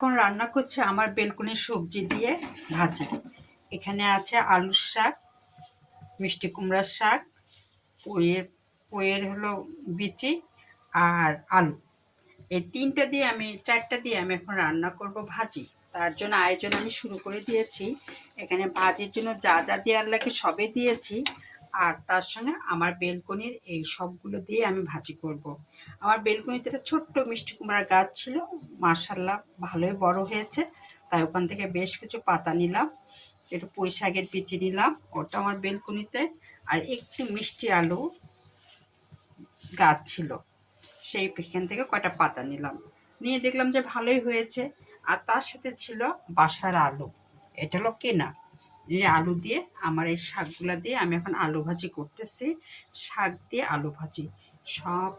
এখন রান্না করছে আমার বেলকুনির সবজি দিয়ে ভাজি। এখানে আছে আলুর শাক, মিষ্টি কুমড়ার শাক, পয়ের হলো বিচি আর আলু। এই চারটা দিয়ে আমি এখন রান্না করব ভাজি। তার জন্য আয়োজন আমি শুরু করে দিয়েছি। এখানে ভাজির জন্য যা যা দেওয়ার লাগে সবই দিয়েছি। আর তার সঙ্গে আমার বেলকনির এই সবগুলো দিয়ে আমি ভাজি করব। আমার বেলকনিতে একটা ছোট্ট মিষ্টি কুমড়ার গাছ ছিল, মাশাআল্লাহ ভালোই বড় হয়েছে। তাই ওখান থেকে বেশ কিছু পাতা নিলাম, একটু পুঁই শাকের বিচি নিলাম, ওটা আমার বেলকনিতে। আর একটু মিষ্টি আলু গাছ ছিল, সেখান থেকে কয়টা পাতা নিলাম, নিয়ে দেখলাম যে ভালোই হয়েছে। আর তার সাথে ছিল বাসার আলু, এটা হলো কেনা। এই আলু দিয়ে আমার এই শাকগুলো দিয়ে আমি এখন আলু ভাজি করতেছি। শাক দিয়ে আলু ভাজি,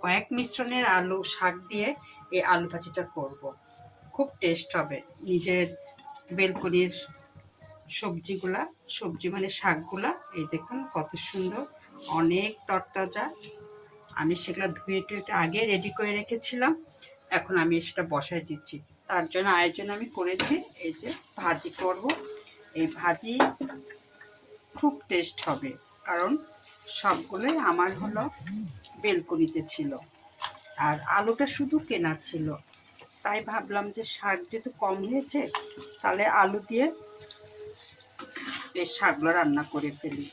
কয়েক মিশ্রণের আলু শাক দিয়ে এই আলু ভাজিটা করব। খুব টেস্ট হবে। নিজের বেলকনির সবজি মানে শাকগুলা, এই দেখুন কত সুন্দর, অনেক তরতাজা। আমি সেগুলো ধুয়ে টুয়ে আগে রেডি করে রেখেছিলাম, এখন আমি সেটা বসায় দিচ্ছি। তার জন্য আয়োজন আমি করেছি, এই যে ভাজি করব। এই ভাজি খুব টেস্ট হবে, কারণ সবগুলোই আমার হলো বেলকনিতে ছিল। আর আলুটা শুধু কেনা ছিল, তাই ভাবলাম যে শাক যেহেতু কম হয়েছে, তাহলে আলু দিয়ে এই শাকগুলো রান্না করে ফেলি।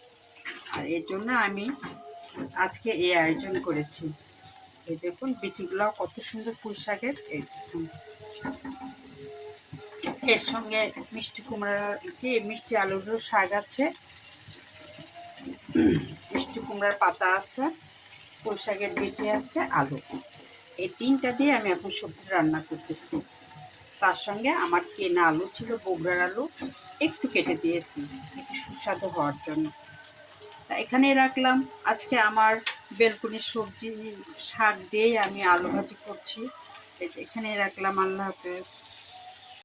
আর এর জন্য আমি আজকে এই আয়োজন করেছি। এই দেখুন বিচিগুলো কত সুন্দর পুঁই শাকের, এই দেখুন। এর সঙ্গে মিষ্টি কুমড়া দিয়ে মিষ্টি আলুরও শাক আছে, মিষ্টি কুমড়ার পাতা আছে, পুঁই শাকের বিচি আছে, আলু। এই তিনটা দিয়ে আমি এখন সবজি রান্না করতেছি। তার সঙ্গে আমার কেনা আলু ছিল, বগুড়ার আলু, একটু কেটে দিয়েছি একটু সুস্বাদু হওয়ার জন্য। তা এখানে রাখলাম। আজকে আমার বেলকুনির সবজি শাক দিয়েই আমি আলু ভাজি করছি। এই যে এখানে রাখলাম। আল্লাহ হাফেজ।